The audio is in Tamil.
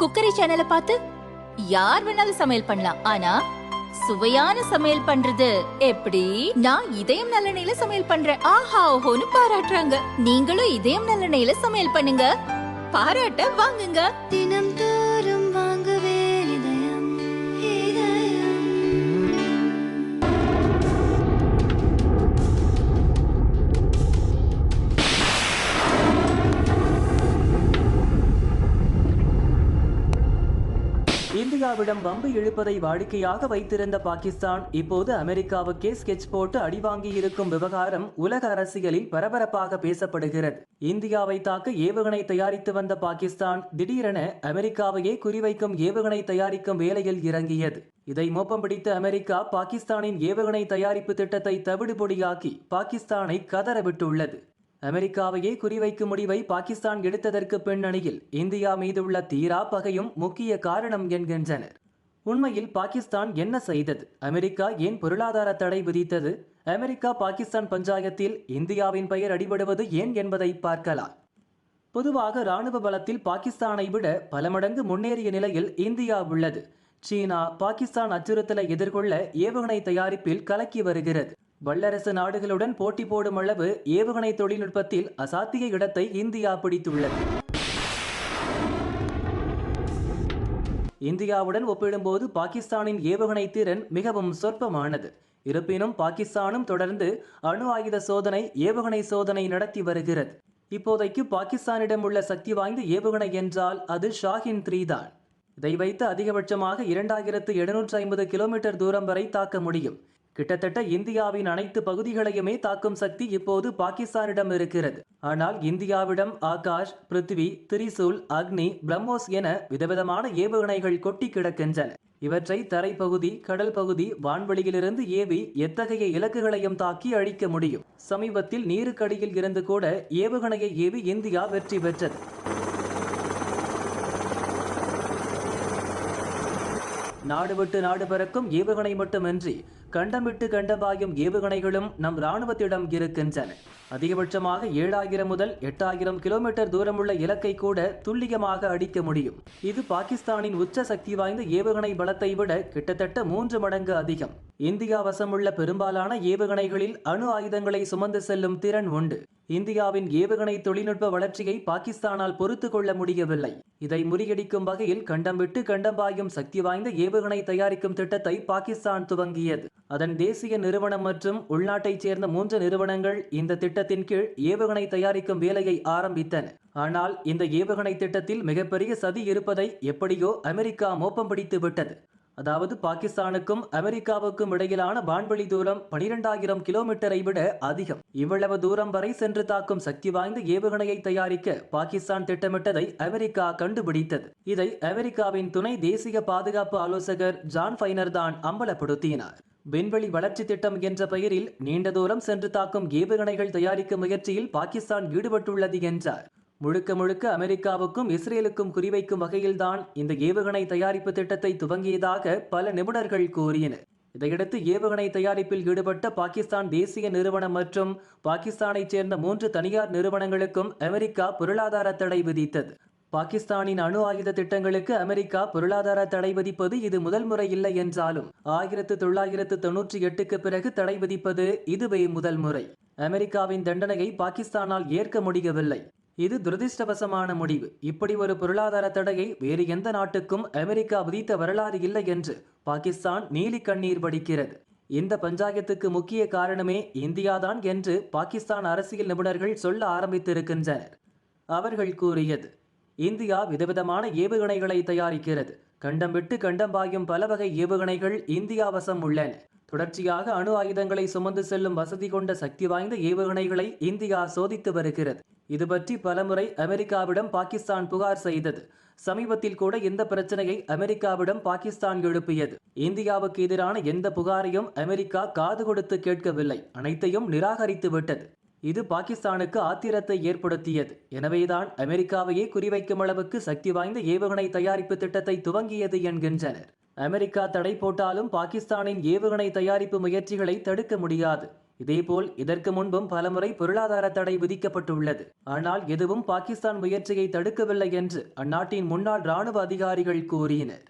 குக்கரி சேனலை பார்த்து யார் வேணாலும் சமையல் பண்ணலாம். ஆனா சுவையான சமையல் பண்றது எப்படி? நான் இதயம் நல்லெண்ணெயில சமையல் பண்றேன். ஆஹா ஓஹோன்னு பாராட்டுறாங்க. நீங்களும் இதயம் நல்லெண்ணெயில சமையல் பண்ணுங்க, பாராட்ட வாங்குங்க. தினம் தோறும் வாங்குவே இதயம் இதயம். இந்தியாவிடம் வம்பு இழுப்பதை வாடிக்கையாக வைத்திருந்த பாகிஸ்தான் இப்போது அமெரிக்காவுக்கே ஸ்கெட்ச் போட்டு அடிவாங்கி இருக்கும் விவகாரம் உலக அரசியலில் பரபரப்பாக பேசப்படுகிறது. இந்தியாவை தாக்க ஏவுகணை தயாரித்து வந்த பாகிஸ்தான் திடீரென அமெரிக்காவையே குறிவைக்கும் ஏவுகணை தயாரிக்கும் வேலையில் இறங்கியது. இதை மோப்பம் பிடித்த அமெரிக்கா பாகிஸ்தானின் ஏவுகணை தயாரிப்பு திட்டத்தை தவிடுபொடியாக்கி பாகிஸ்தானை கதறவிட்டுள்ளது. அமெரிக்காவையே குறிவைக்கும் முடிவை பாகிஸ்தான் எடுத்ததற்கு பின்னணியில் இந்தியா மீதுள்ள தீரா பகையும் முக்கிய காரணம் என்கின்றனர். உண்மையில் பாகிஸ்தான் என்ன செய்தது? அமெரிக்கா ஏன் பொருளாதார தடை விதித்தது? அமெரிக்கா பாகிஸ்தான் பஞ்சாயத்தில் இந்தியாவின் பெயர் அடிபடுவது ஏன் என்பதை பார்க்கலாம். பொதுவாக இராணுவ பலத்தில் பாகிஸ்தானை விட பல மடங்கு முன்னேறிய நிலையில் இந்தியா உள்ளது. சீனா பாகிஸ்தான் அச்சுறுத்தலை எதிர்கொள்ள ஏவுகணை தயாரிப்பில் கலக்கி வருகிறது. வல்லரசு நாடுகளுடன் போட்டி போடும் அளவு ஏவுகணை தொழில்நுட்பத்தில் அசாத்திய இடத்தை இந்தியா பிடித்துள்ளது. இந்தியாவுடன் ஒப்பிடும்போது பாகிஸ்தானின் ஏவுகணை திறன் மிகவும் சொற்பமானது. இருப்பினும் பாகிஸ்தானும் தொடர்ந்து அணு ஆயுத சோதனை, ஏவுகணை சோதனை நடத்தி வருகிறது. இப்போதைக்கு பாகிஸ்தானிடம் உள்ள சக்தி வாய்ந்த ஏவுகணை என்றால் அது ஷாஹின் 3 தான். இதை வைத்து அதிகபட்சமாக 2750 கிலோமீட்டர் தூரம் வரை தாக்க முடியும். கிட்டத்தட்ட இந்தியாவின் அனைத்து பகுதிகளையுமே தாக்கும் சக்தி இப்போது பாகிஸ்தானிடம் இருக்கிறது. ஆனால் இந்தியாவிடம் ஆகாஷ், பிருத்வி, திரிசூல், அக்னி, பிரம்மோஸ் என விதவிதமான ஏவுகணைகள் கொட்டி கிடக்கின்றன. இவற்றை தரைப்பகுதி, கடல் பகுதி, வான்வெளியிலிருந்து ஏவி எத்தகைய இலக்குகளையும் தாக்கி அழிக்க முடியும். சமீபத்தில் நீருக்கடியில் இருந்து கூட ஏவுகணையை ஏவி இந்தியா வெற்றி பெற்றது. நாடு விட்டு நாடு பறக்கும் ஏவுகணை மட்டுமின்றி கண்டம் விட்டு கண்டபாயும் ஏவுகணைகளும் நம் இராணுவத்திடம் இருக்கின்றன. அதிகபட்சமாக 7000 முதல் 8000 கிலோமீட்டர் தூரமுள்ள இலக்கை கூட துல்லியமாக அடிக்க முடியும். இது பாகிஸ்தானின் உச்ச சக்தி வாய்ந்த ஏவுகணை பலத்தை விட கிட்டத்தட்ட 3 மடங்கு அதிகம். இந்தியா வசமுள்ள பெரும்பாலான ஏவுகணைகளில் அணு ஆயுதங்களை சுமந்து செல்லும் திறன் உண்டு. இந்தியாவின் ஏவுகணை தொழில்நுட்ப வளர்ச்சியை பாகிஸ்தானால் பொறுத்து கொள்ள முடியவில்லை. இதை முறியடிக்கும் வகையில் கண்டம் விட்டு கண்டம் பாயும் சக்தி வாய்ந்த ஏவுகணை தயாரிக்கும் திட்டத்தை பாகிஸ்தான் துவங்கியது. அதன் தேசிய நிறுவனம் மற்றும் உள்நாட்டைச் சேர்ந்த 3 நிறுவனங்கள் இந்த திட்டத்தின் கீழ் ஏவுகணை தயாரிக்கும் வேலையை ஆரம்பித்தன. ஆனால் இந்த ஏவுகணை திட்டத்தில் மிகப்பெரிய சதி இருப்பதை எப்படியோ அமெரிக்கா மோப்பம் பிடித்து விட்டது. அதாவது பாகிஸ்தானுக்கும் அமெரிக்காவுக்கும் இடையிலான வான்வெளி தூரம் 12000 கிலோமீட்டரை விட அதிகம். இவ்வளவு தூரம் வரை சென்று தாக்கும் சக்தி வாய்ந்த ஏவுகணையை தயாரிக்க பாகிஸ்தான் திட்டமிட்டதை அமெரிக்கா கண்டுபிடித்தது. இதை அமெரிக்காவின் துணை தேசிய பாதுகாப்பு ஆலோசகர் ஜான் ஃபைனர் தான் அம்பலப்படுத்தினார். விண்வெளி வளர்ச்சி திட்டம் என்ற பெயரில் நீண்ட தூரம் சென்று தாக்கும் ஏவுகணைகள் தயாரிக்கும் முயற்சியில் பாகிஸ்தான் ஈடுபட்டுள்ளது என்றார். முழுக்க முழுக்க அமெரிக்காவுக்கும் இஸ்ரேலுக்கும் குறிவைக்கும் வகையில்தான் இந்த ஏவுகணை தயாரிப்பு திட்டத்தை துவங்கியதாக பல நிபுணர்கள் கூறினர். இதையடுத்து ஏவுகணை தயாரிப்பில் ஈடுபட்ட பாகிஸ்தான் தேசிய நிறுவனம் மற்றும் பாகிஸ்தானைச் சேர்ந்த 3 தனியார் நிறுவனங்களுக்கும் அமெரிக்கா பொருளாதார தடை விதித்தது. பாகிஸ்தானின் அணு ஆயுத திட்டங்களுக்கு அமெரிக்கா பொருளாதார தடை விதிப்பது இது முதல் முறை இல்லை என்றாலும் 1998க்கு பிறகு தடை விதிப்பது இதுவே முதல் முறை. அமெரிக்காவின் தண்டனையை பாகிஸ்தானால் ஏற்க முடியவில்லை. இது துரதிருஷ்டவசமான முடிவு. இப்படி ஒரு பொருளாதார தடையை வேறு எந்த நாட்டுக்கும் அமெரிக்கா விதித்த வரலாறு இல்லை என்று பாகிஸ்தான் நீலி கண்ணீர் வடிக்கிறது. இந்த பஞ்சாயத்துக்கு முக்கிய காரணமே இந்தியாதான் என்று பாகிஸ்தான் அரசியல் நிபுணர்கள் சொல்ல ஆரம்பித்திருக்கின்றனர். அவர்கள் கூறியது, இந்தியா விதவிதமான ஏவுகணைகளை தயாரிக்கிறது. கண்டம் விட்டு கண்டம் பாயும் பல வகை ஏவுகணைகள் இந்தியா வசம் உள்ளன. தொடர்ச்சியாக அணு ஆயுதங்களை சுமந்து செல்லும் வசதி கொண்ட சக்தி வாய்ந்த ஏவுகணைகளை இந்தியா சோதித்து வருகிறது. இது பற்றி பலமுறை அமெரிக்காவிடம் பாகிஸ்தான் புகார் செய்தது. சமீபத்தில் கூட இந்த பிரச்சனையை அமெரிக்காவிடம் பாகிஸ்தான் எழுப்பியது. இந்தியாவுக்கு எதிரான எந்த புகாரையும் அமெரிக்கா காது கொடுத்து கேட்கவில்லை. அனைத்தையும் நிராகரித்து விட்டது. இது பாகிஸ்தானுக்கு ஆத்திரத்தை ஏற்படுத்தியது. எனவேதான் அமெரிக்காவையே குறிவைக்கும் அளவுக்கு சக்தி வாய்ந்த ஏவுகணை தயாரிப்பு திட்டத்தை துவங்கியது என்கின்றனர். அமெரிக்கா தடை போட்டாலும் பாகிஸ்தானின் ஏவுகணை தயாரிப்பு முயற்சிகளை தடுக்க முடியாது. இதேபோல் இதற்கு முன்பும் பலமுறை பொருளாதார தடை விதிக்கப்பட்டுள்ளது. ஆனால் எதுவும் பாகிஸ்தான் முயற்சியை தடுக்கவில்லை என்று அந்நாட்டின் முன்னாள் ராணுவ அதிகாரிகள் கூறினர்.